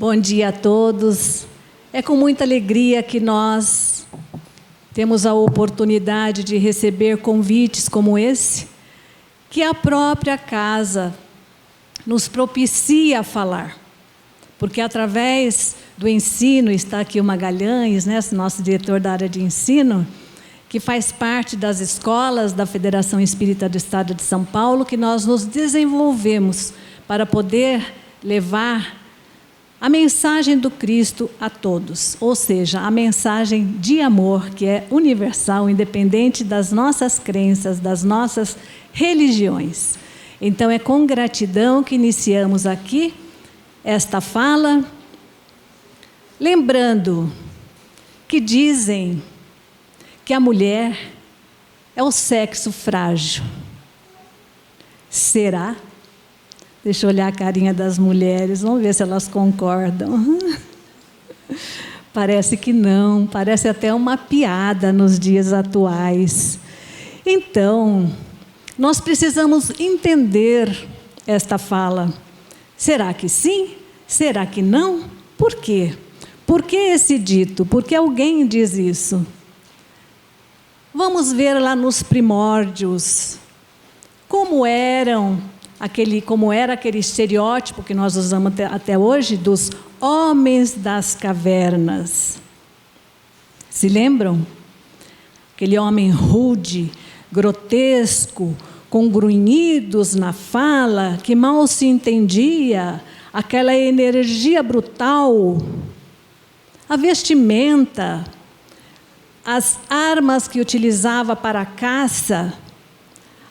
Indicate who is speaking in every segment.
Speaker 1: Bom dia a todos. É com muita alegria que nós temos a oportunidade de receber convites como esse, que a própria casa nos propicia a falar. Porque através do ensino, está aqui o Magalhães, né, nosso diretor da área de ensino, que faz parte das escolas da Federação Espírita do Estado de São Paulo, que nós nos desenvolvemos para poder levar a mensagem do Cristo a todos, ou seja, a mensagem de amor que é universal, independente das nossas crenças, das nossas religiões. Então é com gratidão que iniciamos aqui esta fala, lembrando que dizem que a mulher é o sexo frágil. Será? Deixa eu olhar a carinha das mulheres, vamos ver se elas concordam. Parece que não, parece até uma piada nos dias atuais. Então, nós precisamos entender esta fala. Será que sim? Será que não? Por quê? Por que esse dito? Por que alguém diz isso? Vamos ver lá nos primórdios, como era aquele estereótipo que nós usamos até hoje, dos homens das cavernas. Se lembram? Aquele homem rude, grotesco, com grunhidos na fala, que mal se entendia, aquela energia brutal, a vestimenta, as armas que utilizava para a caça,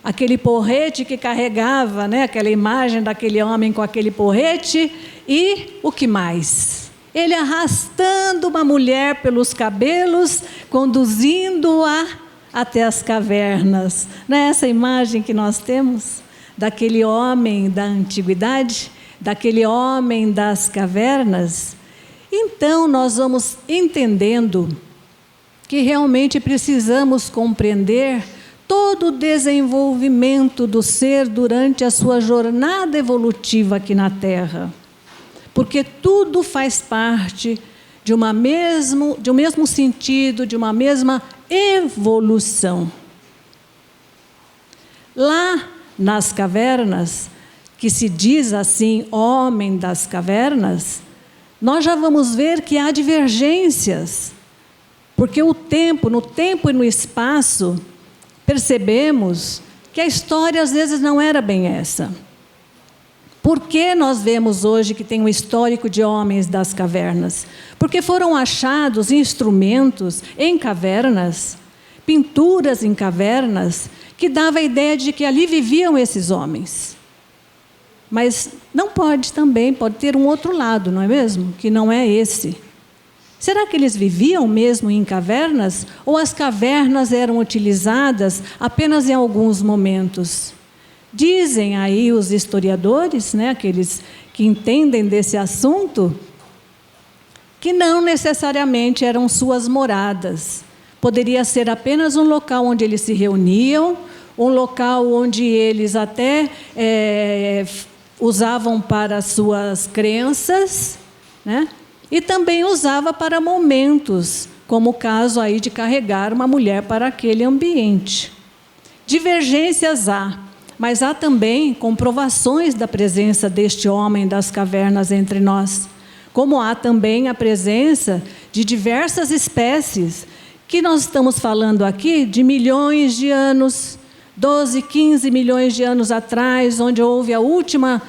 Speaker 1: aquele porrete que carregava, né, aquela imagem daquele homem com aquele porrete, e o que mais? Ele arrastando uma mulher pelos cabelos, conduzindo-a até as cavernas. Não é essa imagem que nós temos daquele homem da antiguidade, daquele homem das cavernas? Então nós vamos entendendo que realmente precisamos compreender todo o desenvolvimento do ser durante a sua jornada evolutiva aqui na Terra. Porque tudo faz parte de um mesmo sentido, de uma mesma evolução. Lá nas cavernas, que se diz assim, homem das cavernas, nós já vamos ver que há divergências. Porque no tempo e no espaço, percebemos que a história às vezes não era bem essa. Por que nós vemos hoje que tem um histórico de homens das cavernas? Porque foram achados instrumentos em cavernas, pinturas em cavernas, que dava a ideia de que ali viviam esses homens. Mas não pode também, pode ter um outro lado, não é mesmo? Que não é esse. Será que eles viviam mesmo em cavernas? Ou as cavernas eram utilizadas apenas em alguns momentos? Dizem aí os historiadores, né, aqueles que entendem desse assunto, que não necessariamente eram suas moradas. Poderia ser apenas um local onde eles se reuniam, um local onde eles até usavam para suas crenças, né? E também usava para momentos, como o caso aí de carregar uma mulher para aquele ambiente. Divergências há, mas há também comprovações da presença deste homem das cavernas entre nós. Como há também a presença de diversas espécies, que nós estamos falando aqui de milhões de anos, 12, 15 milhões de anos atrás, onde houve o último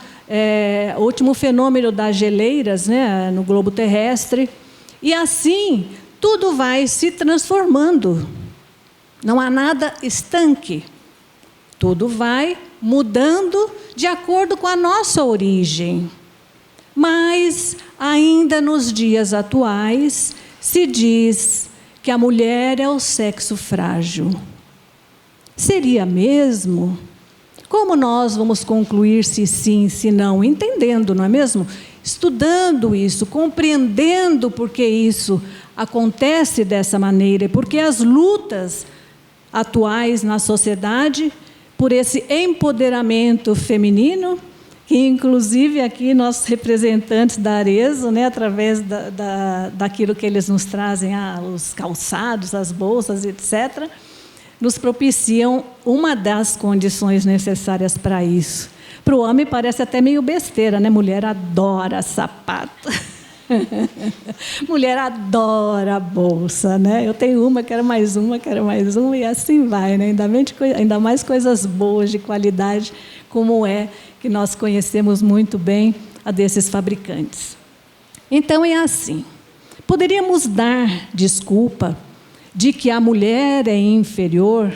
Speaker 1: fenômeno das geleiras, né, no globo terrestre. E assim, tudo vai se transformando. Não há nada estanque. Tudo vai mudando de acordo com a nossa origem. Mas, ainda nos dias atuais, se diz que a mulher é o sexo frágil. Seria mesmo? Como nós vamos concluir se sim, se não? Entendendo, não é mesmo? Estudando isso, compreendendo por que isso acontece dessa maneira, porque as lutas atuais na sociedade, por esse empoderamento feminino, que que inclusive aqui nossos representantes da Arezzo, né, através daquilo que eles nos trazem, os calçados, as bolsas, etc., nos propiciam uma das condições necessárias para isso. Para o homem parece até meio besteira, né? Mulher adora sapato. Mulher adora bolsa, né? Eu tenho uma, quero mais uma, e assim vai, né? Ainda mais coisas boas, de qualidade, como é que nós conhecemos muito bem a desses fabricantes. Então é assim. Poderíamos dar desculpa de que a mulher é inferior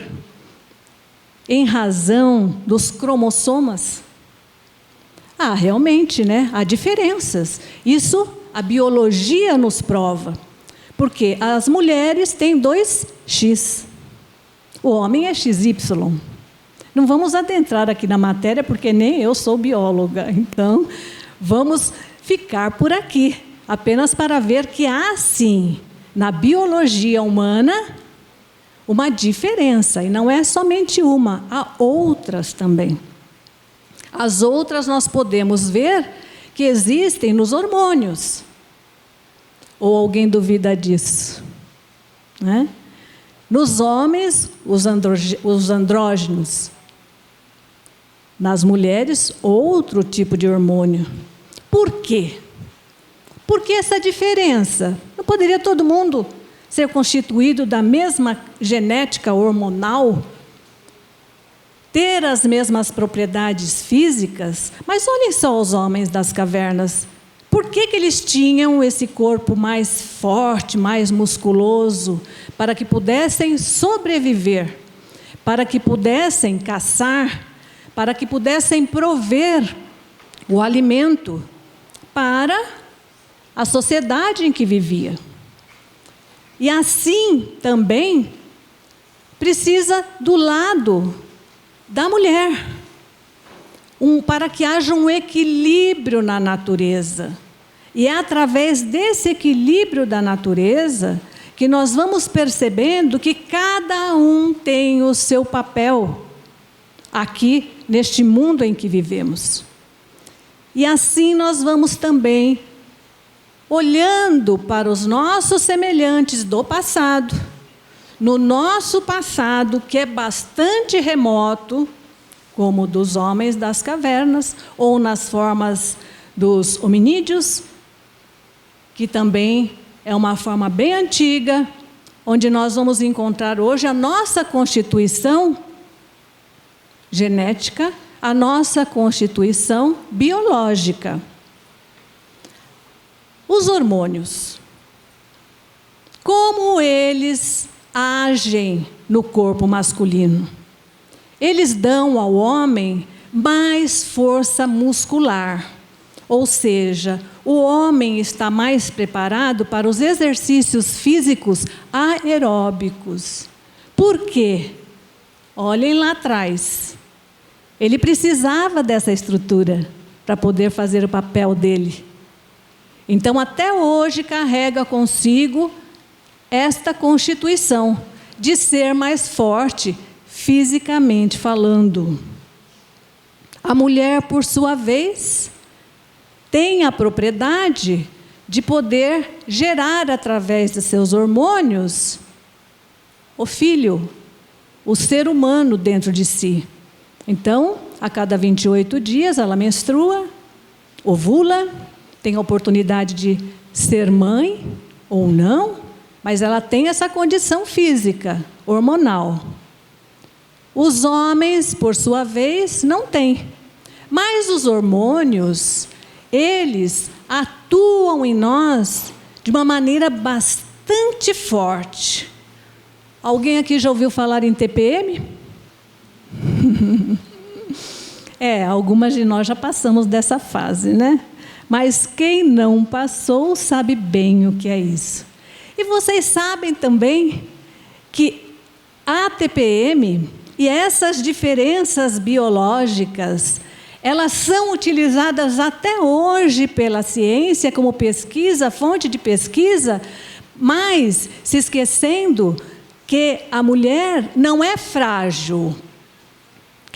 Speaker 1: em razão dos cromossomas? Realmente, né? Há diferenças. Isso a biologia nos prova. Porque as mulheres têm 2X. O homem é XY. Não vamos adentrar aqui na matéria, porque nem eu sou bióloga. Então, vamos ficar por aqui. Apenas para ver que há, sim, na biologia humana, uma diferença. E não é somente uma, há outras também. As outras nós podemos ver que existem nos hormônios. Ou alguém duvida disso? Né? Nos homens, os andrógenos. Nas mulheres, outro tipo de hormônio. Por quê? Por que essa diferença? Não poderia todo mundo ser constituído da mesma genética hormonal? Ter as mesmas propriedades físicas? Mas olhem só os homens das cavernas. Por que eles tinham esse corpo mais forte, mais musculoso? Para que pudessem sobreviver, para que pudessem caçar, para que pudessem prover o alimento para a sociedade em que vivia. E assim também precisa do lado da mulher, para que haja um equilíbrio na natureza. E é através desse equilíbrio da natureza que nós vamos percebendo que cada um tem o seu papel aqui neste mundo em que vivemos. E assim nós vamos também olhando para os nossos semelhantes do passado, no nosso passado, que é bastante remoto, como o dos homens das cavernas, ou nas formas dos hominídeos, que também é uma forma bem antiga, onde nós vamos encontrar hoje a nossa constituição genética, a nossa constituição biológica. Os hormônios, como eles agem no corpo masculino? Eles dão ao homem mais força muscular, ou seja, o homem está mais preparado para os exercícios físicos aeróbicos. Por quê? Olhem lá atrás. Ele precisava dessa estrutura para poder fazer o papel dele. Então, até hoje, carrega consigo esta constituição de ser mais forte, fisicamente falando. A mulher, por sua vez, tem a propriedade de poder gerar, através de seus hormônios, o filho, o ser humano dentro de si. Então, a cada 28 dias, ela menstrua, ovula, tem a oportunidade de ser mãe ou não, mas ela tem essa condição física, hormonal. Os homens, por sua vez, não têm. Mas os hormônios, eles atuam em nós de uma maneira bastante forte. Alguém aqui já ouviu falar em TPM? Algumas de nós já passamos dessa fase, né? Mas quem não passou sabe bem o que é isso. E vocês sabem também que a TPM e essas diferenças biológicas, elas são utilizadas até hoje pela ciência como pesquisa, fonte de pesquisa, mas se esquecendo que a mulher não é frágil,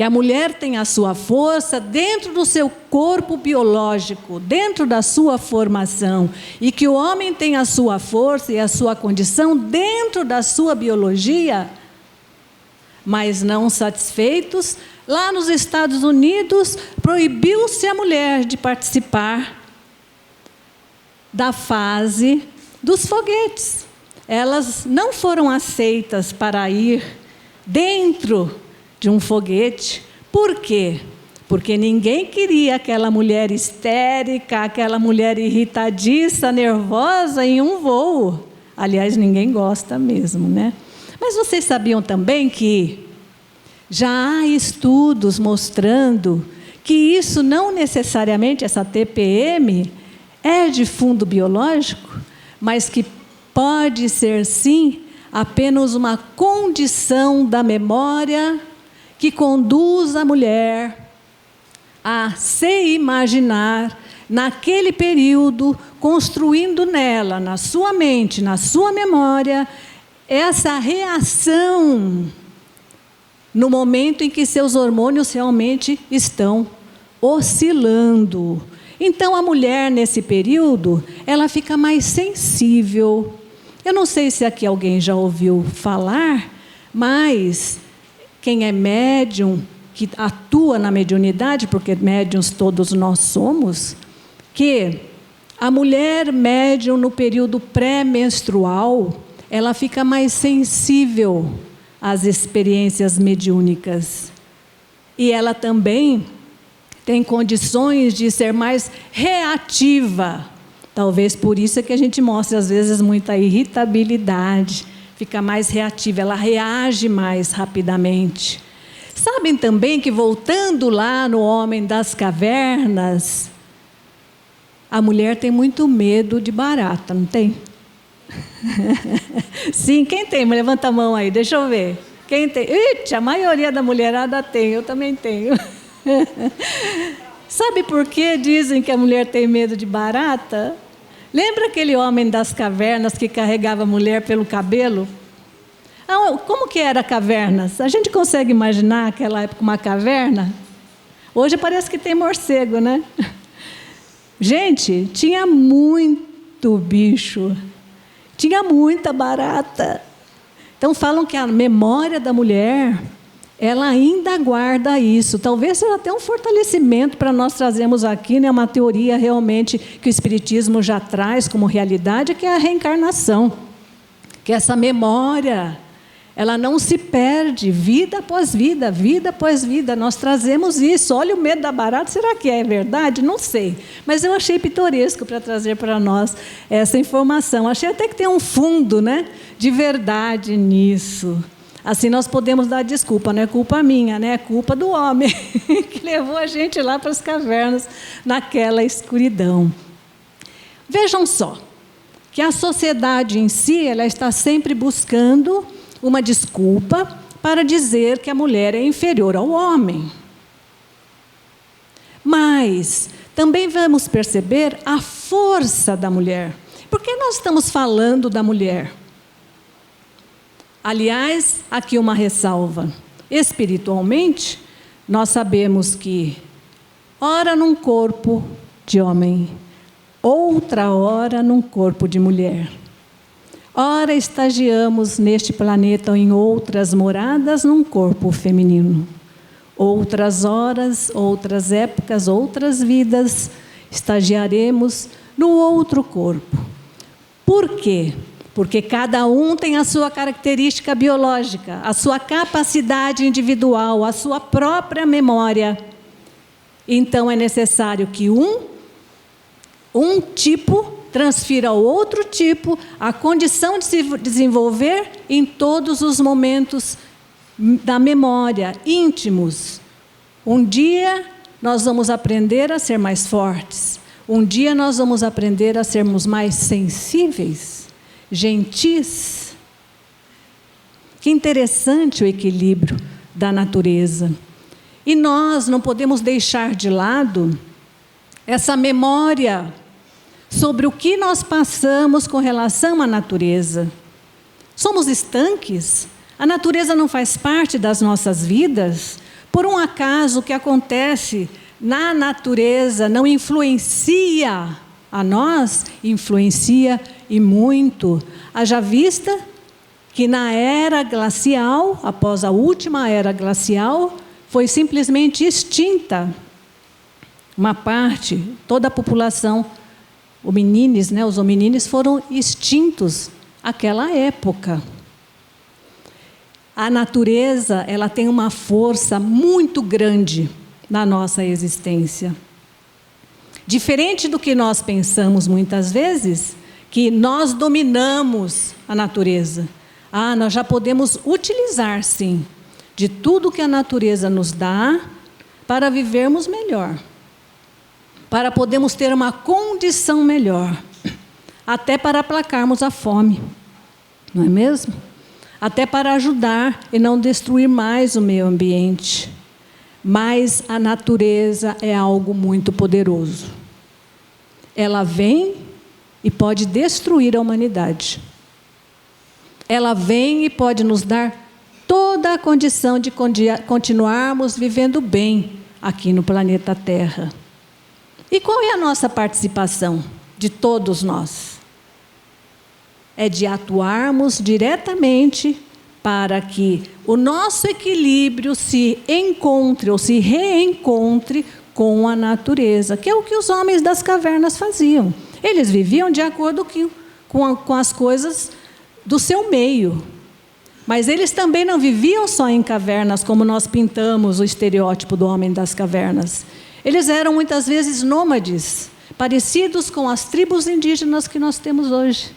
Speaker 1: Que a mulher tem a sua força dentro do seu corpo biológico, dentro da sua formação, e que o homem tem a sua força e a sua condição dentro da sua biologia. Mas não satisfeitos, lá nos Estados Unidos, proibiu-se a mulher de participar da fase dos foguetes. Elas não foram aceitas para ir dentro de um foguete. Por quê? Porque ninguém queria aquela mulher histérica, aquela mulher irritadiça, nervosa em um voo. Aliás, ninguém gosta mesmo, né? Mas vocês sabiam também que já há estudos mostrando que isso não necessariamente, essa TPM, é de fundo biológico, mas que pode ser, sim, apenas uma condição da memória que conduz a mulher a se imaginar naquele período, construindo nela, na sua mente, na sua memória, essa reação no momento em que seus hormônios realmente estão oscilando. Então, a mulher, nesse período, ela fica mais sensível. Eu não sei se aqui alguém já ouviu falar, mas quem é médium, que atua na mediunidade, porque médiuns todos nós somos, que a mulher médium no período pré-menstrual, ela fica mais sensível às experiências mediúnicas. E ela também tem condições de ser mais reativa. Talvez por isso é que a gente mostra, às vezes, muita irritabilidade. Fica mais reativa, ela reage mais rapidamente. Sabem também que, voltando lá no Homem das Cavernas, a mulher tem muito medo de barata, não tem? Sim, quem tem? Levanta a mão aí, deixa eu ver. Quem tem? Ixi, a maioria da mulherada tem, eu também tenho. Sabe por que dizem que a mulher tem medo de barata? Lembra aquele homem das cavernas que carregava a mulher pelo cabelo? Como que era cavernas? A gente consegue imaginar aquela época uma caverna? Hoje parece que tem morcego, né? Gente, tinha muito bicho. Tinha muita barata. Então falam que a memória da mulher, ela ainda guarda isso. Talvez seja até um fortalecimento para nós trazermos aqui, né, uma teoria realmente que o Espiritismo já traz como realidade, que é a reencarnação. Que essa memória, ela não se perde, vida após vida, vida após vida. Nós trazemos isso. Olha o medo da barata, será que é verdade? Não sei. Mas eu achei pitoresco para trazer para nós essa informação. Achei até que tem um fundo, né, de verdade nisso. Assim nós podemos dar desculpa, não é culpa minha, né? É culpa do homem que levou a gente lá para as cavernas, naquela escuridão. Vejam só, que a sociedade em si, ela está sempre buscando uma desculpa para dizer que a mulher é inferior ao homem. Mas também vamos perceber a força da mulher. Por que nós estamos falando da mulher? Aliás, aqui uma ressalva. Espiritualmente, nós sabemos que ora num corpo de homem, outra hora num corpo de mulher. Ora estagiamos neste planeta ou em outras moradas num corpo feminino. Outras horas, outras épocas, outras vidas, estagiaremos no outro corpo. Por quê? Porque cada um tem a sua característica biológica, a sua capacidade individual, a sua própria memória. Então é necessário que um tipo transfira ao outro tipo a condição de se desenvolver em todos os momentos da memória, íntimos. Um dia nós vamos aprender a ser mais fortes. Um dia nós vamos aprender a sermos mais sensíveis, gentis. Que interessante o equilíbrio da natureza. E nós não podemos deixar de lado essa memória sobre o que nós passamos com relação à natureza. Somos estanques? A natureza não faz parte das nossas vidas? Por um acaso, o que acontece na natureza não influencia a nós? Influencia e muito. Haja vista que na era glacial, após a última era glacial, foi simplesmente extinta uma parte, toda a população, os hominídeos foram extintos naquela época. A natureza, ela tem uma força muito grande na nossa existência. Diferente do que nós pensamos muitas vezes, que nós dominamos a natureza. Nós já podemos utilizar, sim, de tudo que a natureza nos dá para vivermos melhor, para podermos ter uma condição melhor, até para aplacarmos a fome, não é mesmo? Até para ajudar e não destruir mais o meio ambiente. Mas a natureza é algo muito poderoso. Ela vem e pode destruir a humanidade. Ela vem e pode nos dar toda a condição de continuarmos vivendo bem aqui no planeta Terra. E qual é a nossa participação de todos nós? É de atuarmos diretamente para que o nosso equilíbrio se encontre ou se reencontre com a natureza, que é o que os homens das cavernas faziam. Eles viviam de acordo com as coisas do seu meio. Mas eles também não viviam só em cavernas, como nós pintamos o estereótipo do homem das cavernas. Eles eram muitas vezes nômades, parecidos com as tribos indígenas que nós temos hoje.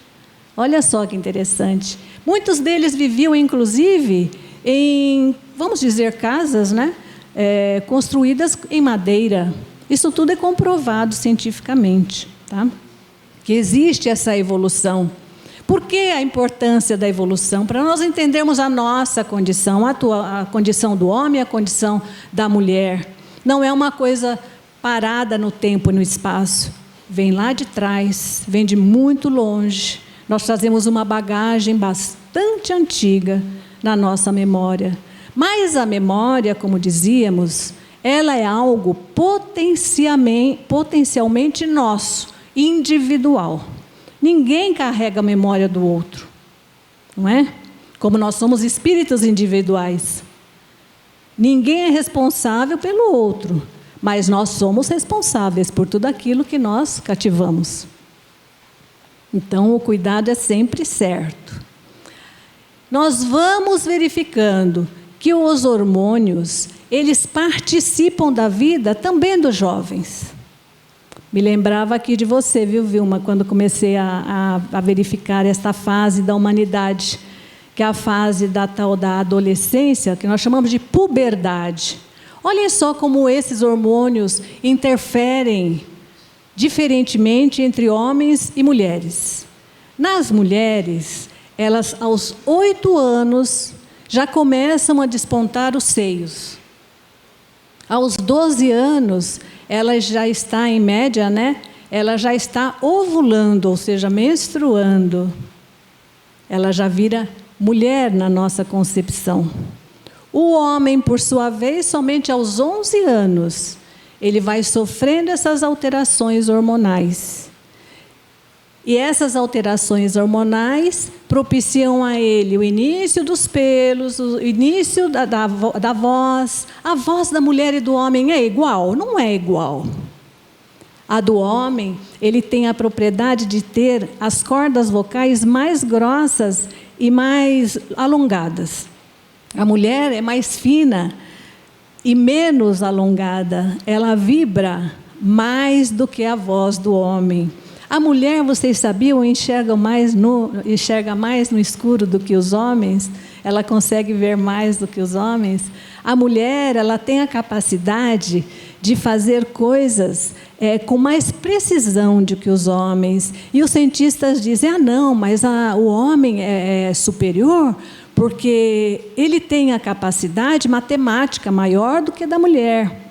Speaker 1: Olha só que interessante. Muitos deles viviam, inclusive, em, vamos dizer, casas, né? Construídas em madeira. Isso tudo é comprovado cientificamente, tá? Que existe essa evolução. Por que a importância da evolução? Para nós entendermos a nossa condição, a condição do homem, a condição da mulher. Não é uma coisa parada no tempo e no espaço. Vem lá de trás, vem de muito longe. Nós trazemos uma bagagem bastante antiga na nossa memória. Mas a memória, como dizíamos, ela é algo potencialmente nosso, individual. Ninguém carrega a memória do outro, não é? Como nós somos espíritos individuais. Ninguém é responsável pelo outro, mas nós somos responsáveis por tudo aquilo que nós cativamos. Então, o cuidado é sempre certo. Nós vamos verificando que os hormônios, eles participam da vida também dos jovens. Me lembrava aqui de você, viu, Vilma, quando comecei a verificar esta fase da humanidade, que é a fase da tal da adolescência, que nós chamamos de puberdade. Olhem só como esses hormônios interferem diferentemente entre homens e mulheres. Nas mulheres, elas aos 8 anos já começam a despontar os seios. Aos 12 anos, ela já está, em média, né? Ela já está ovulando, ou seja, menstruando. Ela já vira mulher na nossa concepção. O homem, por sua vez, somente aos 11 anos, ele vai sofrendo essas alterações hormonais. E essas alterações hormonais propiciam a ele o início dos pelos, o início da voz. A voz da mulher e do homem é igual? Não é igual. A do homem, ele tem a propriedade de ter as cordas vocais mais grossas e mais alongadas. A mulher é mais fina e menos alongada, ela vibra mais do que a voz do homem. A mulher, vocês sabiam, enxerga mais no escuro do que os homens? Ela consegue ver mais do que os homens? A mulher, ela tem a capacidade de fazer coisas com mais precisão do que os homens. E os cientistas dizem, não, mas o homem é superior porque ele tem a capacidade matemática maior do que a da mulher.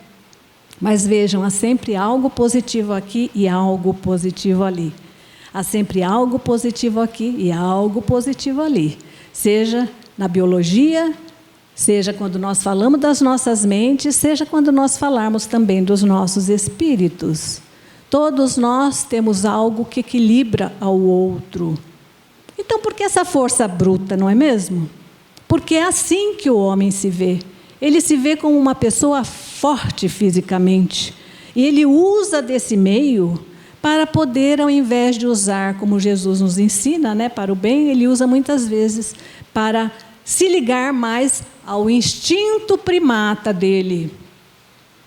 Speaker 1: Mas vejam, há sempre algo positivo aqui e algo positivo ali. Há sempre algo positivo aqui e algo positivo ali. Seja na biologia, Seja quando nós falamos das nossas mentes, seja quando nós falarmos também dos nossos espíritos. Todos nós temos algo que equilibra ao outro. Então, por que essa força bruta, não é mesmo? Porque é assim que o homem se vê. Ele se vê como uma pessoa forte fisicamente. E ele usa desse meio para poder, ao invés de usar, como Jesus nos ensina, né, para o bem, ele usa muitas vezes para se ligar mais ao instinto primata dele.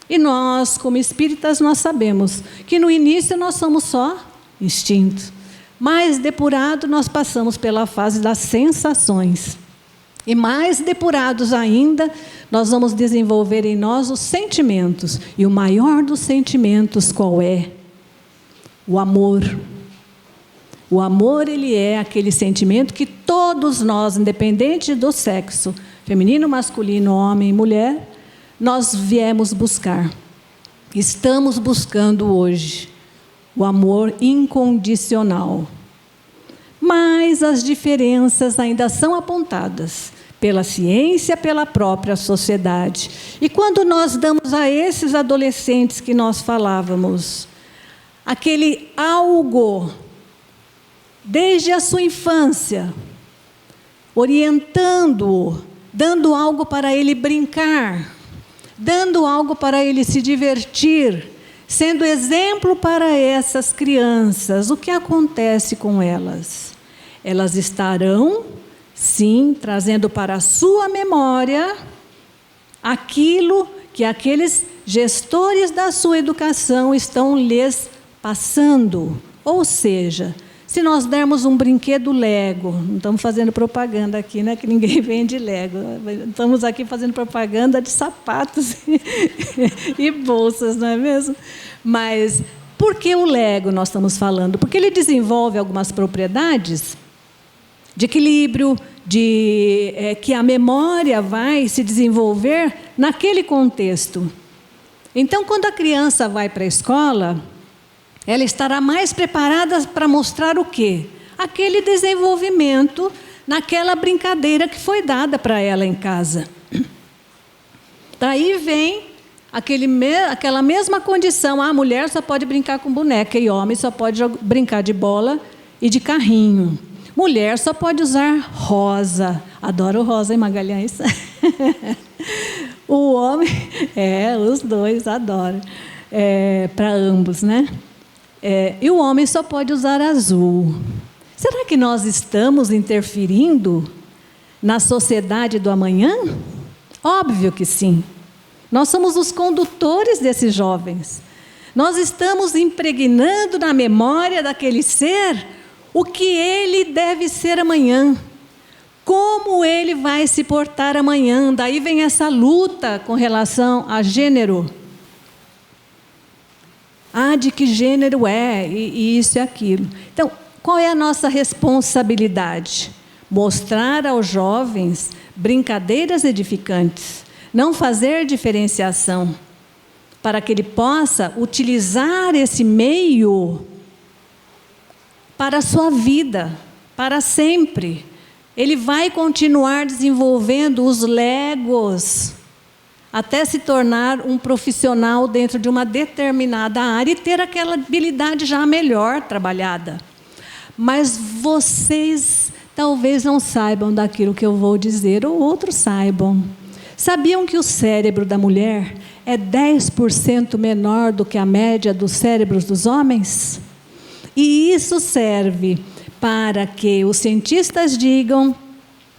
Speaker 1: E nós, como espíritas, nós sabemos que no início nós somos só instinto. Mais depurado, nós passamos pela fase das sensações. E mais depurados ainda, nós vamos desenvolver em nós os sentimentos. E o maior dos sentimentos qual é? O amor. O amor, ele é aquele sentimento que todos nós, independente do sexo, feminino, masculino, homem e mulher, nós viemos buscar. Estamos buscando hoje o amor incondicional. Mas as diferenças ainda são apontadas pela ciência, pela própria sociedade. E quando nós damos a esses adolescentes que nós falávamos, aquele algo, desde a sua infância, orientando-o, dando algo para ele brincar, dando algo para ele se divertir, sendo exemplo para essas crianças, o que acontece com elas? Elas estarão, sim, trazendo para a sua memória aquilo que aqueles gestores da sua educação estão lhes passando. Ou seja, se nós dermos um brinquedo Lego, não estamos fazendo propaganda aqui, né, que ninguém vende Lego, estamos aqui fazendo propaganda de sapatos e bolsas, não é mesmo? Mas por que o Lego nós estamos falando? Porque ele desenvolve algumas propriedades de equilíbrio, que a memória vai se desenvolver naquele contexto. Então, quando a criança vai para a escola, ela estará mais preparada para mostrar o quê? Aquele desenvolvimento naquela brincadeira que foi dada para ela em casa. Daí vem aquela mesma condição. A mulher só pode brincar com boneca e homem só pode brincar de bola e de carrinho. Mulher só pode usar rosa. Adoro rosa, hein, Magalhães? O homem, os dois adoram. Para ambos, né? E o homem só pode usar azul. Será que nós estamos interferindo na sociedade do amanhã? Óbvio que sim. Nós somos os condutores desses jovens. Nós estamos impregnando na memória daquele ser o que ele deve ser amanhã. Como ele vai se portar amanhã. Daí vem essa luta com relação a gênero. De que gênero é, e isso e aquilo. Então, qual é a nossa responsabilidade? Mostrar aos jovens brincadeiras edificantes. Não fazer diferenciação. Para que ele possa utilizar esse meio para a sua vida, para sempre. Ele vai continuar desenvolvendo os legos, até se tornar um profissional dentro de uma determinada área e ter aquela habilidade já melhor trabalhada. Mas vocês talvez não saibam daquilo que eu vou dizer, ou outros saibam. Sabiam que o cérebro da mulher é 10% menor do que a média dos cérebros dos homens? E isso serve para que os cientistas digam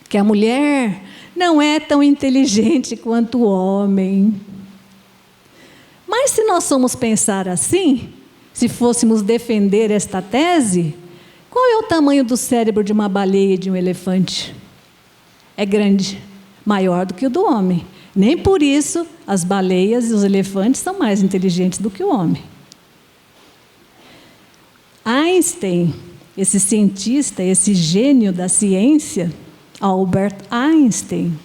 Speaker 1: que a mulher não é tão inteligente quanto o homem. Mas se nós formos pensar assim, se fôssemos defender esta tese, qual é o tamanho do cérebro de uma baleia e de um elefante? É grande, maior do que o do homem. Nem por isso as baleias e os elefantes são mais inteligentes do que o homem. Einstein, esse cientista, esse gênio da ciência, Albert Einstein,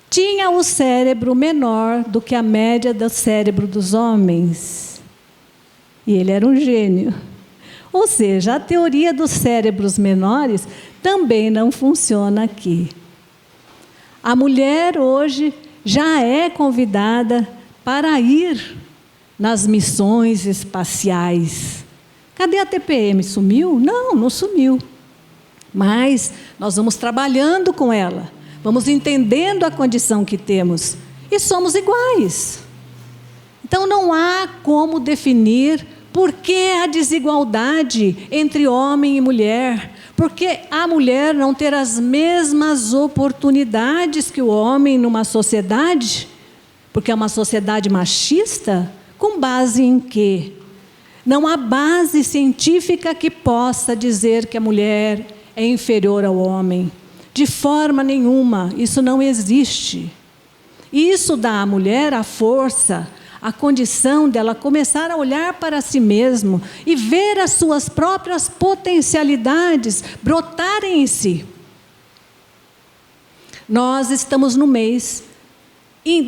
Speaker 1: tinha o cérebro menor do que a média do cérebro dos homens. E ele era um gênio. Ou seja, a teoria dos cérebros menores também não funciona aqui. A mulher hoje já é convidada para ir nas missões espaciais. Cadê a TPM? Sumiu? Não, não sumiu. Mas nós vamos trabalhando com ela, vamos entendendo a condição que temos e somos iguais. Então não há como definir por que a desigualdade entre homem e mulher. Porque a mulher não ter as mesmas oportunidades que o homem numa sociedade? Porque é uma sociedade machista? Com base em quê? Não há base científica que possa dizer que a mulher é inferior ao homem. De forma nenhuma, isso não existe. E isso dá à mulher a força, a condição dela começar a olhar para si mesmo e ver as suas próprias potencialidades brotarem em si. Nós estamos no mês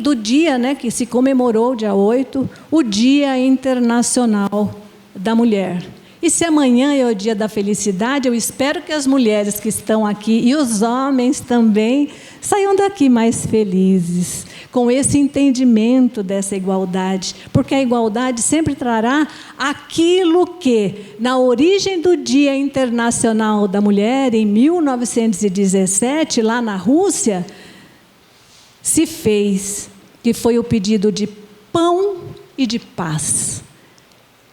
Speaker 1: do dia, que se comemorou, dia 8, o Dia Internacional da Mulher. E se amanhã é o dia da felicidade, eu espero que as mulheres que estão aqui e os homens também saiam daqui mais felizes, com esse entendimento dessa igualdade, porque a igualdade sempre trará aquilo que, na origem do Dia Internacional da Mulher, em 1917, lá na Rússia, se fez, que foi o pedido de pão e de paz.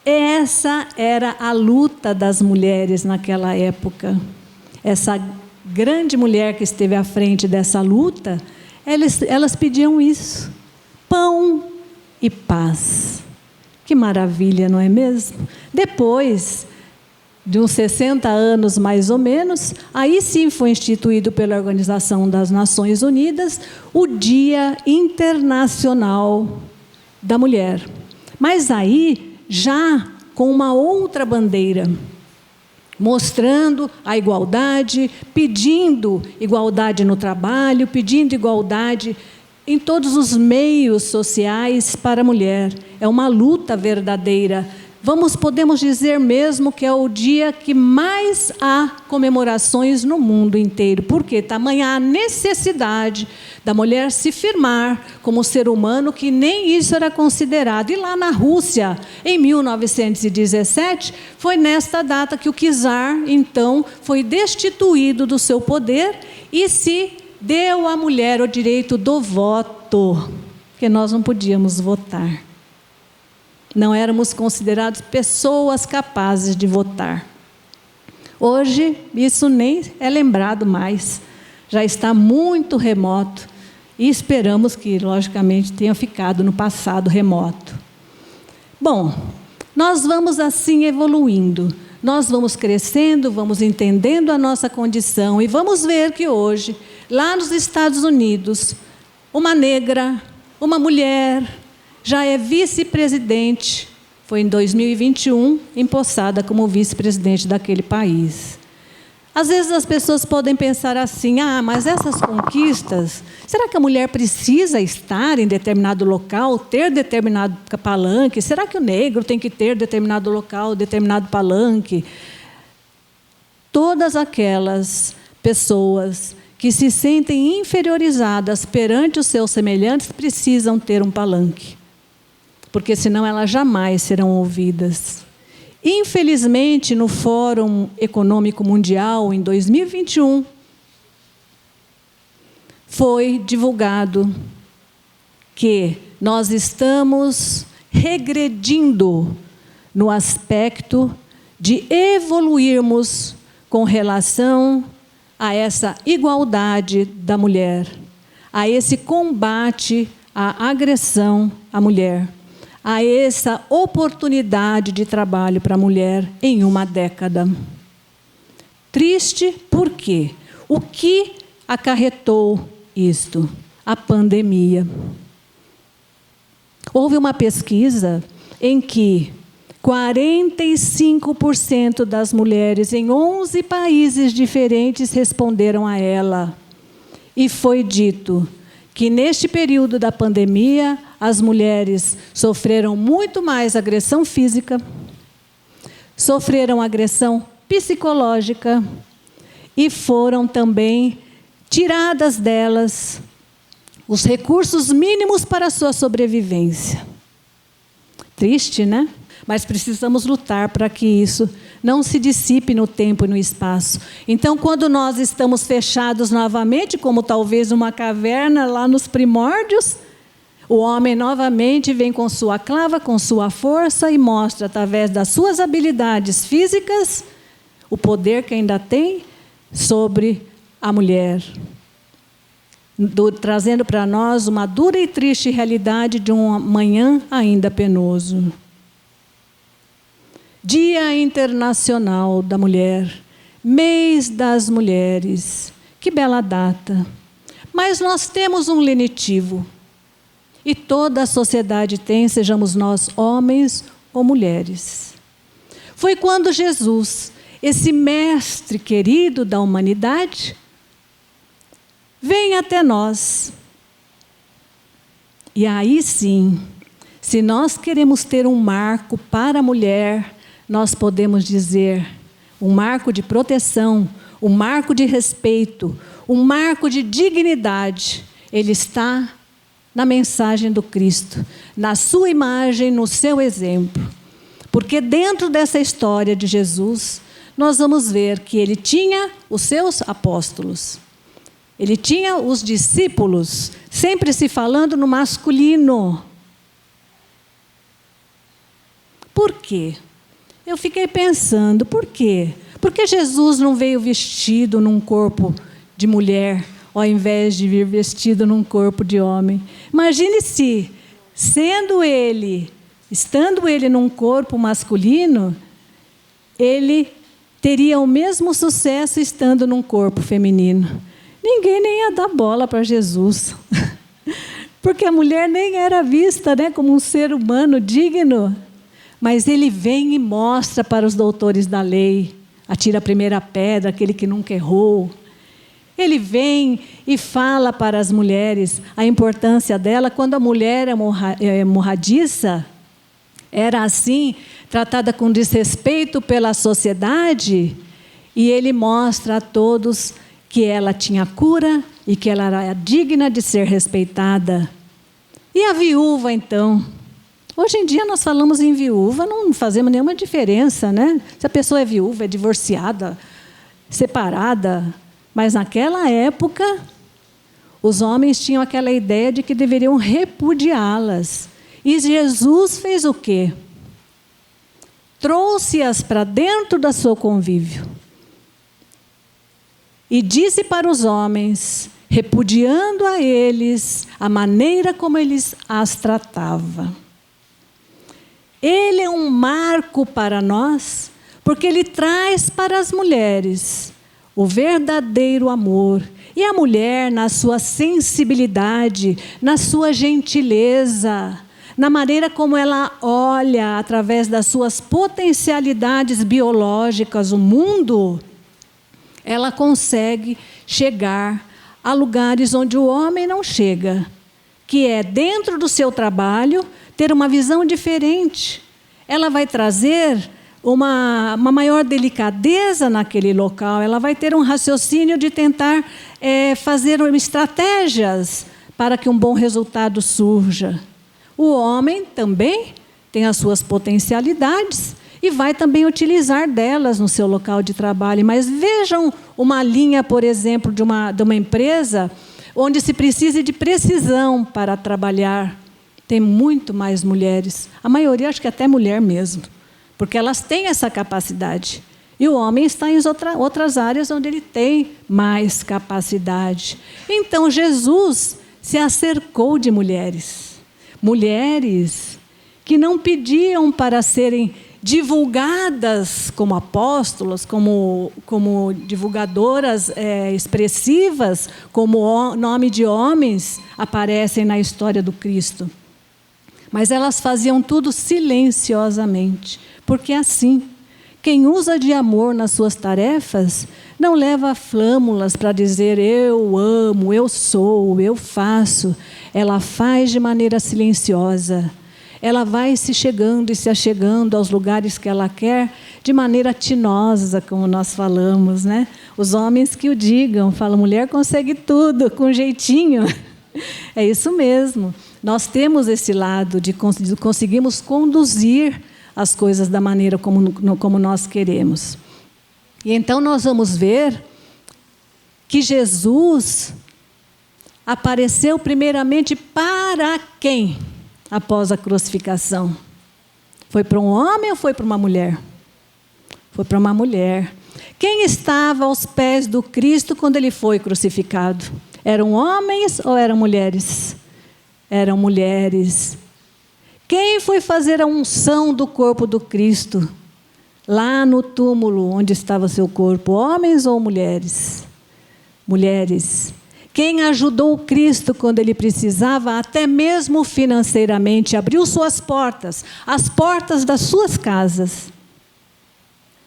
Speaker 1: Essa era a luta das mulheres naquela época. Essa grande mulher que esteve à frente dessa luta, elas pediam isso: pão e paz. Que maravilha, não é mesmo? Depois de uns 60 anos mais ou menos, aí sim foi instituído pela Organização das Nações Unidas o Dia Internacional da Mulher. Mas aí já com uma outra bandeira, mostrando a igualdade, pedindo igualdade no trabalho, pedindo igualdade em todos os meios sociais para a mulher. É uma luta verdadeira. Podemos dizer mesmo que é o dia que mais há comemorações no mundo inteiro. Por quê? Tamanha a necessidade da mulher se firmar como ser humano, que nem isso era considerado. E lá na Rússia, em 1917, foi nesta data que o czar, então, foi destituído do seu poder e se deu à mulher o direito do voto, porque nós não podíamos votar. Não éramos considerados pessoas capazes de votar. Hoje, isso nem é lembrado mais. Já está muito remoto. E esperamos que, logicamente, tenha ficado no passado remoto. Bom, nós vamos assim evoluindo. Nós vamos crescendo, vamos entendendo a nossa condição. E vamos ver que hoje, lá nos Estados Unidos, uma negra, uma mulher, já é vice-presidente, foi em 2021, empossada como vice-presidente daquele país. Às vezes as pessoas podem pensar assim: mas essas conquistas, será que a mulher precisa estar em determinado local, ter determinado palanque? Será que o negro tem que ter determinado local, determinado palanque? Todas aquelas pessoas que se sentem inferiorizadas perante os seus semelhantes precisam ter um palanque, porque senão elas jamais serão ouvidas. Infelizmente, no Fórum Econômico Mundial, em 2021, foi divulgado que nós estamos regredindo no aspecto de evoluirmos com relação a essa igualdade da mulher, a esse combate à agressão à mulher, a essa oportunidade de trabalho para a mulher em uma década. Triste, por quê? O que acarretou isto? A pandemia. Houve uma pesquisa em que 45% das mulheres em 11 países diferentes responderam a ela. E foi dito que neste período da pandemia, as mulheres sofreram muito mais agressão física, sofreram agressão psicológica e foram também tiradas delas os recursos mínimos para a sua sobrevivência. Triste, né? Mas precisamos lutar para que isso não se dissipe no tempo e no espaço. Então, quando nós estamos fechados novamente, como talvez uma caverna lá nos primórdios, o homem novamente vem com sua clava, com sua força e mostra, através das suas habilidades físicas, o poder que ainda tem sobre a mulher. Trazendo para nós uma dura e triste realidade de um amanhã ainda penoso. Dia Internacional da Mulher, Mês das Mulheres. Que bela data. Mas nós temos um lenitivo. E toda a sociedade tem, sejamos nós homens ou mulheres. Foi quando Jesus, esse mestre querido da humanidade, vem até nós. E aí sim, se nós queremos ter um marco para a mulher, nós podemos dizer um marco de proteção, um marco de respeito, um marco de dignidade. Ele está na mensagem do Cristo, na sua imagem, no seu exemplo. Porque dentro dessa história de Jesus, nós vamos ver que ele tinha os seus apóstolos. Ele tinha os discípulos, sempre se falando no masculino. Por quê? Eu fiquei pensando, por quê? Porque Jesus não veio vestido num corpo de mulher, ao invés de vir vestido num corpo de homem. Imagine se, estando ele num corpo masculino, ele teria o mesmo sucesso estando num corpo feminino. Ninguém nem ia dar bola para Jesus. Porque a mulher nem era vista, né, como um ser humano digno. Mas ele vem e mostra para os doutores da lei, atira a primeira pedra, aquele que nunca errou. Ele vem e fala para as mulheres a importância dela. Quando a mulher é morradiça, era assim, tratada com desrespeito pela sociedade, e ele mostra a todos que ela tinha cura e que ela era digna de ser respeitada. E a viúva, então? Hoje em dia nós falamos em viúva, não fazemos nenhuma diferença, né? Se a pessoa é viúva, é divorciada, separada. Mas naquela época, os homens tinham aquela ideia de que deveriam repudiá-las. E Jesus fez o quê? Trouxe-as para dentro do seu convívio. E disse para os homens, repudiando a eles a maneira como eles as tratava. Ele é um marco para nós, porque ele traz para as mulheres o verdadeiro amor. E a mulher, na sua sensibilidade, na sua gentileza, na maneira como ela olha através das suas potencialidades biológicas o mundo, ela consegue chegar a lugares onde o homem não chega, que é dentro do seu trabalho, ter uma visão diferente. Ela vai trazer uma maior delicadeza naquele local, ela vai ter um raciocínio de tentar fazer estratégias para que um bom resultado surja. O homem também tem as suas potencialidades e vai também utilizar delas no seu local de trabalho. Mas vejam uma linha, por exemplo, de uma empresa onde se precisa de precisão para trabalhar. Tem muito mais mulheres, a maioria acho que até mulher mesmo, porque elas têm essa capacidade. E o homem está em outras áreas onde ele tem mais capacidade. Então Jesus se acercou de mulheres. Mulheres que não pediam para serem divulgadas como apóstolos, como divulgadoras expressivas, como nome de homens aparecem na história do Cristo. Mas elas faziam tudo silenciosamente, porque assim, quem usa de amor nas suas tarefas, não leva flâmulas para dizer eu amo, eu sou, eu faço. Ela faz de maneira silenciosa. Ela vai se chegando e se achegando aos lugares que ela quer, de maneira tinosa, como nós falamos, né? Os homens que o digam, falam, mulher consegue tudo, com jeitinho. É isso mesmo. Nós temos esse lado de conseguirmos conduzir as coisas da maneira como nós queremos. E então nós vamos ver que Jesus apareceu primeiramente para quem após a crucificação? Foi para um homem ou foi para uma mulher? Foi para uma mulher. Quem estava aos pés do Cristo quando ele foi crucificado? Eram homens ou eram mulheres? Eram mulheres. Quem foi fazer a unção do corpo do Cristo? Lá no túmulo onde estava seu corpo, homens ou mulheres? Mulheres. Quem ajudou o Cristo quando ele precisava, até mesmo financeiramente, abriu suas portas, as portas das suas casas?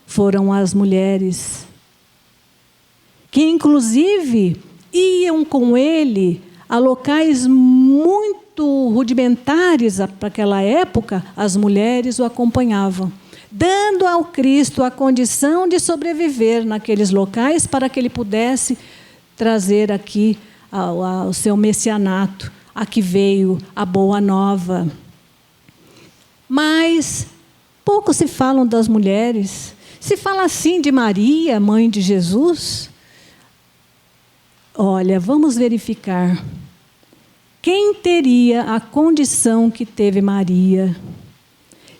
Speaker 1: Foram as mulheres, que inclusive iam com ele a locais muito rudimentares para aquela época. As mulheres o acompanhavam, dando ao Cristo a condição de sobreviver naqueles locais para que ele pudesse trazer aqui o seu messianato, a que veio a boa nova. Mas pouco se falam das mulheres. Se fala assim de Maria, mãe de Jesus. Olha, vamos verificar. Quem teria a condição que teve Maria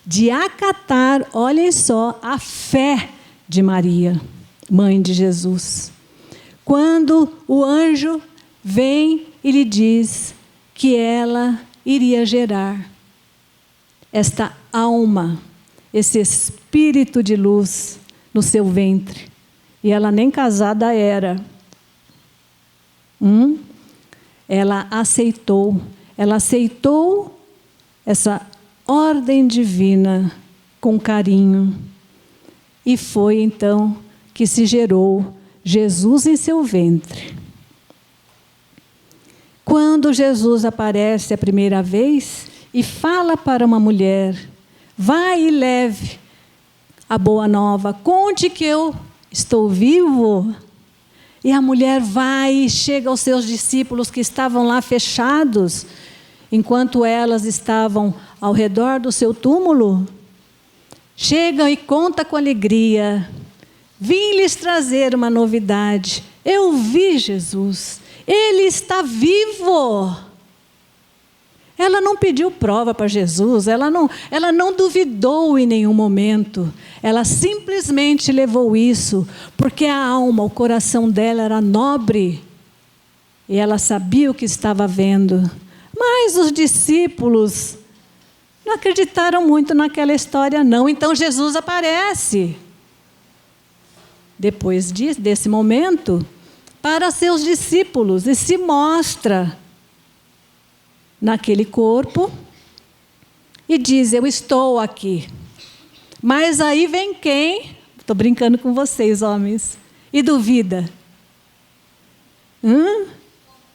Speaker 1: de acatar, olhem só, a fé de Maria, mãe de Jesus? Quando o anjo vem e lhe diz que ela iria gerar esta alma, esse espírito de luz no seu ventre. E ela nem casada era. Ela aceitou essa ordem divina com carinho. E foi então que se gerou Jesus em seu ventre. Quando Jesus aparece a primeira vez e fala para uma mulher: vai e leve a boa nova, conte que eu estou vivo. E a mulher vai e chega aos seus discípulos que estavam lá fechados, enquanto elas estavam ao redor do seu túmulo. Chegam e conta com alegria: vim lhes trazer uma novidade. Eu vi Jesus, ele está vivo. Ela não pediu prova para Jesus, ela não duvidou em nenhum momento. Ela simplesmente levou isso, porque a alma, o coração dela era nobre. E ela sabia o que estava vendo. Mas os discípulos não acreditaram muito naquela história, não. Então Jesus aparece. Depois desse momento, para seus discípulos, e se mostra naquele corpo, e diz: eu estou aqui. Mas aí vem quem? Estou brincando com vocês, homens. E duvida?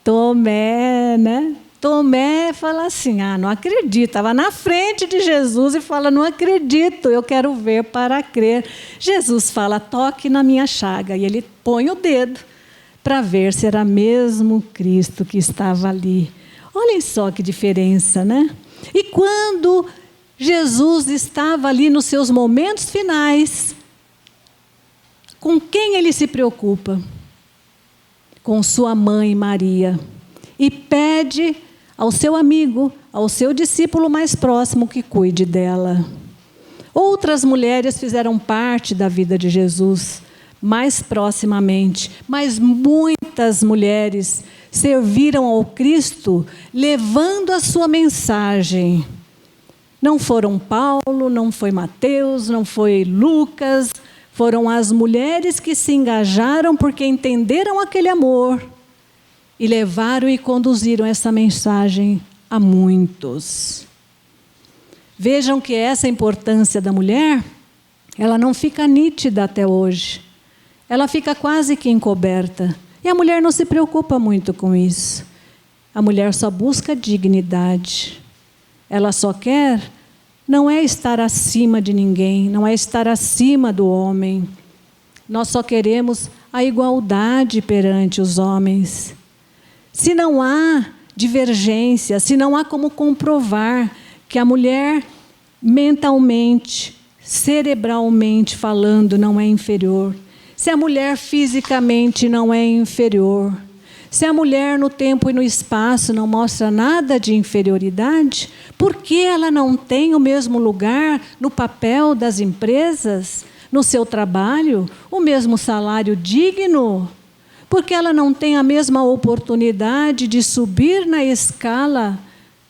Speaker 1: Tomé, né? Tomé fala assim: não acredito. Estava na frente de Jesus e fala: não acredito, eu quero ver para crer. Jesus fala: toque na minha chaga. E ele põe o dedo para ver se era mesmo Cristo que estava ali. Olhem só que diferença, né? E quando Jesus estava ali nos seus momentos finais, com quem ele se preocupa? Com sua mãe Maria. E pede ao seu amigo, ao seu discípulo mais próximo, que cuide dela. Outras mulheres fizeram parte da vida de Jesus mais proximamente, mas muitas mulheres serviram ao Cristo levando a sua mensagem. Não foram Paulo, não foi Mateus, não foi Lucas, foram as mulheres que se engajaram porque entenderam aquele amor e levaram e conduziram essa mensagem a muitos. Vejam que essa importância da mulher, ela não fica nítida até hoje. Ela fica quase que encoberta. E a mulher não se preocupa muito com isso. A mulher só busca dignidade. Ela só quer, não é estar acima de ninguém, não é estar acima do homem. Nós só queremos a igualdade perante os homens. Se não há divergência, se não há como comprovar que a mulher mentalmente, cerebralmente falando, não é inferior, se a mulher fisicamente não é inferior, se a mulher no tempo e no espaço não mostra nada de inferioridade, por que ela não tem o mesmo lugar no papel das empresas, no seu trabalho, o mesmo salário digno? Por que ela não tem a mesma oportunidade de subir na escala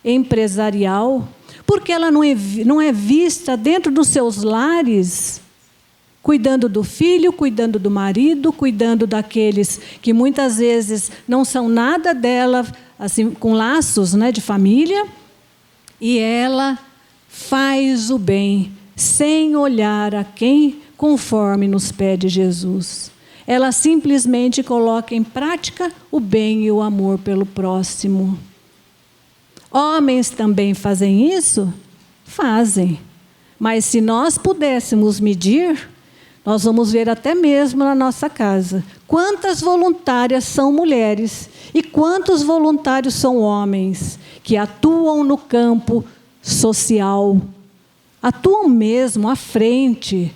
Speaker 1: empresarial? Por que ela não é vista dentro dos seus lares, cuidando do filho, cuidando do marido, cuidando daqueles que muitas vezes não são nada dela, assim, com laços, né, de família, e ela faz o bem, sem olhar a quem, conforme nos pede Jesus. Ela simplesmente coloca em prática o bem e o amor pelo próximo. Homens também fazem isso? Fazem. Mas se nós pudéssemos medir, nós vamos ver até mesmo na nossa casa quantas voluntárias são mulheres e quantos voluntários são homens que atuam no campo social, atuam mesmo à frente.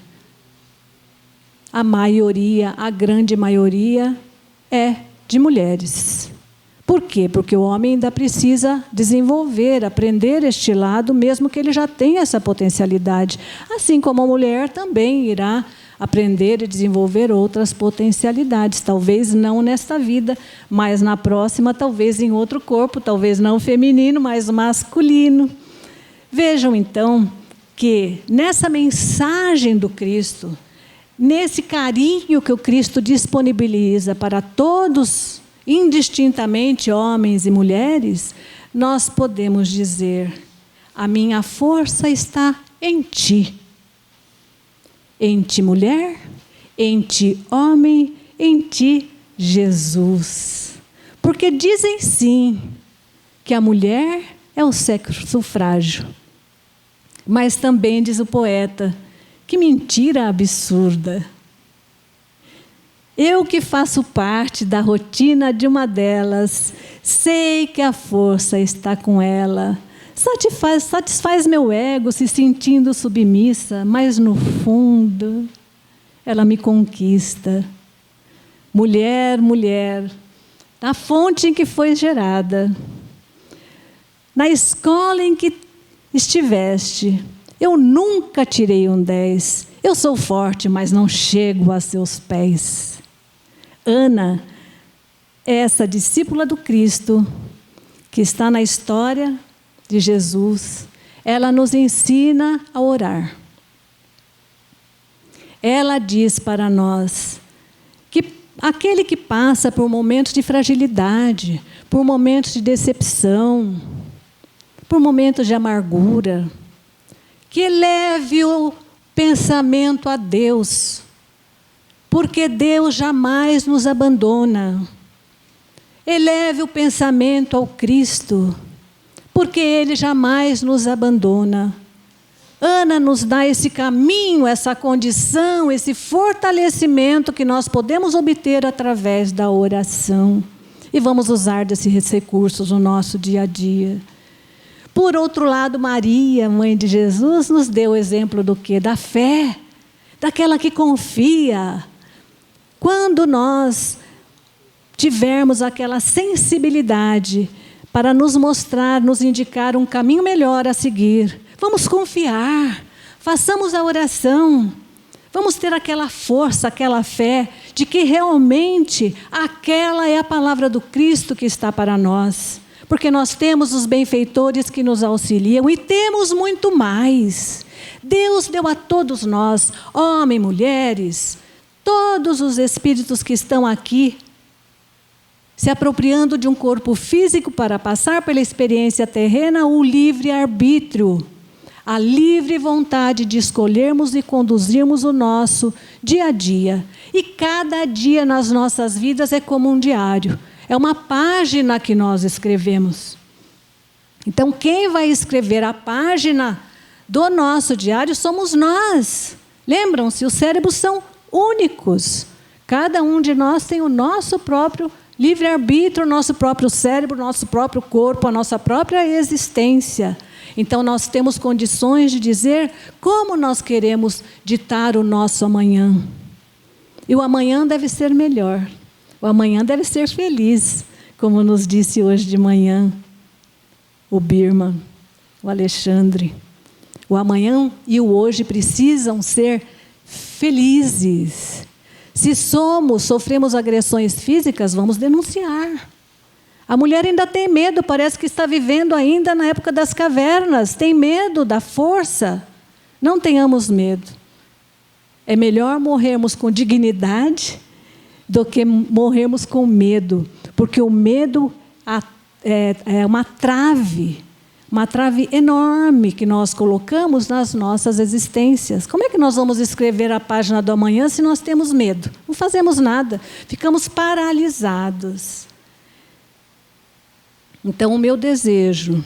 Speaker 1: A maioria, a grande maioria, é de mulheres. Por quê? Porque o homem ainda precisa desenvolver, aprender este lado, mesmo que ele já tenha essa potencialidade. Assim como a mulher também irá aprender e desenvolver outras potencialidades. Talvez não nesta vida, mas na próxima, talvez em outro corpo, talvez não feminino, mas masculino. Vejam, então, que nessa mensagem do Cristo, nesse carinho que o Cristo disponibiliza para todos, indistintamente homens e mulheres, nós podemos dizer: a minha força está em ti. Em ti, mulher, em ti, homem, em ti, Jesus. Porque dizem sim que a mulher é o sexo frágil. Mas também diz o poeta: que mentira absurda. Eu que faço parte da rotina de uma delas, sei que a força está com ela. Satisfaz meu ego se sentindo submissa, mas no fundo ela me conquista. Mulher, mulher, na fonte em que foi gerada, na escola em que estiveste, eu nunca tirei um 10. Eu sou forte, mas não chego a seus pés. Ana, essa discípula do Cristo, que está na história de Jesus, ela nos ensina a orar. Ela diz para nós que aquele que passa por momentos de fragilidade, por momentos de decepção, por momentos de amargura, que eleve o pensamento a Deus, porque Deus jamais nos abandona. Eleve o pensamento ao Cristo, porque Ele jamais nos abandona. Ana nos dá esse caminho, essa condição, esse fortalecimento que nós podemos obter através da oração. E vamos usar desses recursos no nosso dia a dia. Por outro lado, Maria, mãe de Jesus, nos deu o exemplo do quê? Da fé, daquela que confia. Quando nós tivermos aquela sensibilidade para nos mostrar, nos indicar um caminho melhor a seguir, vamos confiar, façamos a oração, vamos ter aquela força, aquela fé de que realmente aquela é a palavra do Cristo que está para nós. Porque nós temos os benfeitores que nos auxiliam e temos muito mais. Deus deu a todos nós, homens, mulheres, todos os espíritos que estão aqui, se apropriando de um corpo físico para passar pela experiência terrena, o livre-arbítrio, a livre vontade de escolhermos e conduzirmos o nosso dia a dia. E cada dia nas nossas vidas é como um diário. É uma página que nós escrevemos. Então, quem vai escrever a página do nosso diário somos nós. Lembram-se, os cérebros são únicos. Cada um de nós tem o nosso próprio Livre-arbítrio, nosso próprio cérebro, nosso próprio corpo, a nossa própria existência. Então, nós temos condições de dizer como nós queremos ditar o nosso amanhã. E o amanhã deve ser melhor. O amanhã deve ser feliz, como nos disse hoje de manhã o Birman, o Alexandre. O amanhã e o hoje precisam ser felizes. Se sofremos agressões físicas, vamos denunciar. A mulher ainda tem medo, parece que está vivendo ainda na época das cavernas, tem medo da força. Não tenhamos medo. É melhor morrermos com dignidade do que morrermos com medo, porque o medo é uma trave enorme que nós colocamos nas nossas existências. Como é que nós vamos escrever a página do amanhã se nós temos medo? Não fazemos nada, ficamos paralisados. Então, o meu desejo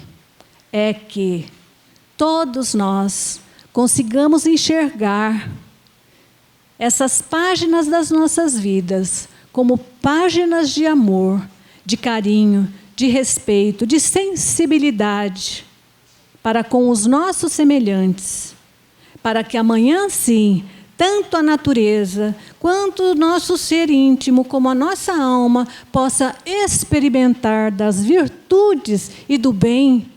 Speaker 1: é que todos nós consigamos enxergar essas páginas das nossas vidas como páginas de amor, de carinho, de respeito, de sensibilidade para com os nossos semelhantes, para que amanhã, sim, tanto a natureza, quanto o nosso ser íntimo, como a nossa alma, possa experimentar das virtudes e do bem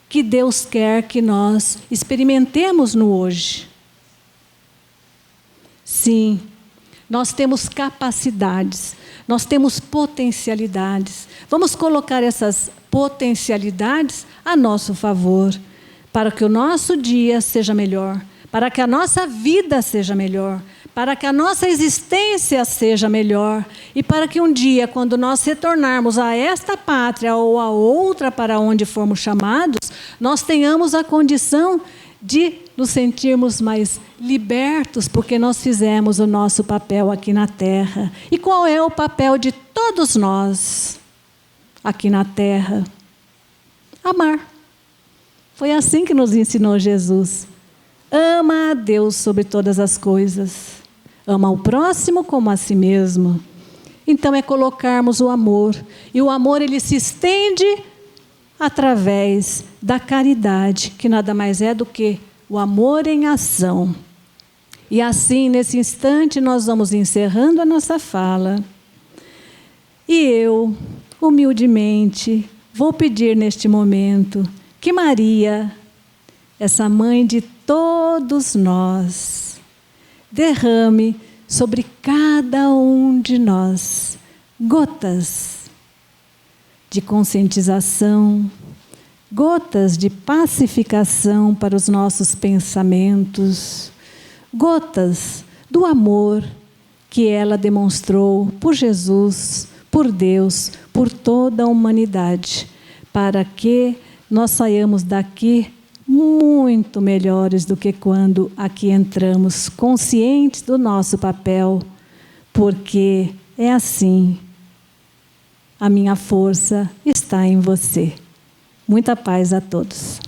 Speaker 1: que Deus quer que nós experimentemos no hoje. Sim, nós temos capacidades, nós temos potencialidades. Vamos colocar essas potencialidades a nosso favor, para que o nosso dia seja melhor, para que a nossa vida seja melhor, para que a nossa existência seja melhor e para que um dia, quando nós retornarmos a esta pátria ou a outra para onde formos chamados, nós tenhamos a condição de nos sentirmos mais libertos, porque nós fizemos o nosso papel aqui na terra. E qual é o papel de todos nós aqui na terra? Amar. Foi assim que nos ensinou Jesus. Ama a Deus sobre todas as coisas. Ama o próximo como a si mesmo. Então é colocarmos o amor. E o amor, ele se estende através da caridade, que nada mais é do que o amor em ação. E assim, nesse instante, nós vamos encerrando a nossa fala. E eu, humildemente, vou pedir neste momento que Maria, essa mãe de todos nós, derrame sobre cada um de nós gotas de conscientização, gotas de pacificação para os nossos pensamentos, gotas do amor que ela demonstrou por Jesus, por Deus, por toda a humanidade, para que nós saiamos daqui muito melhores do que quando aqui entramos, conscientes do nosso papel, porque é assim. A minha força está em você. Muita paz a todos.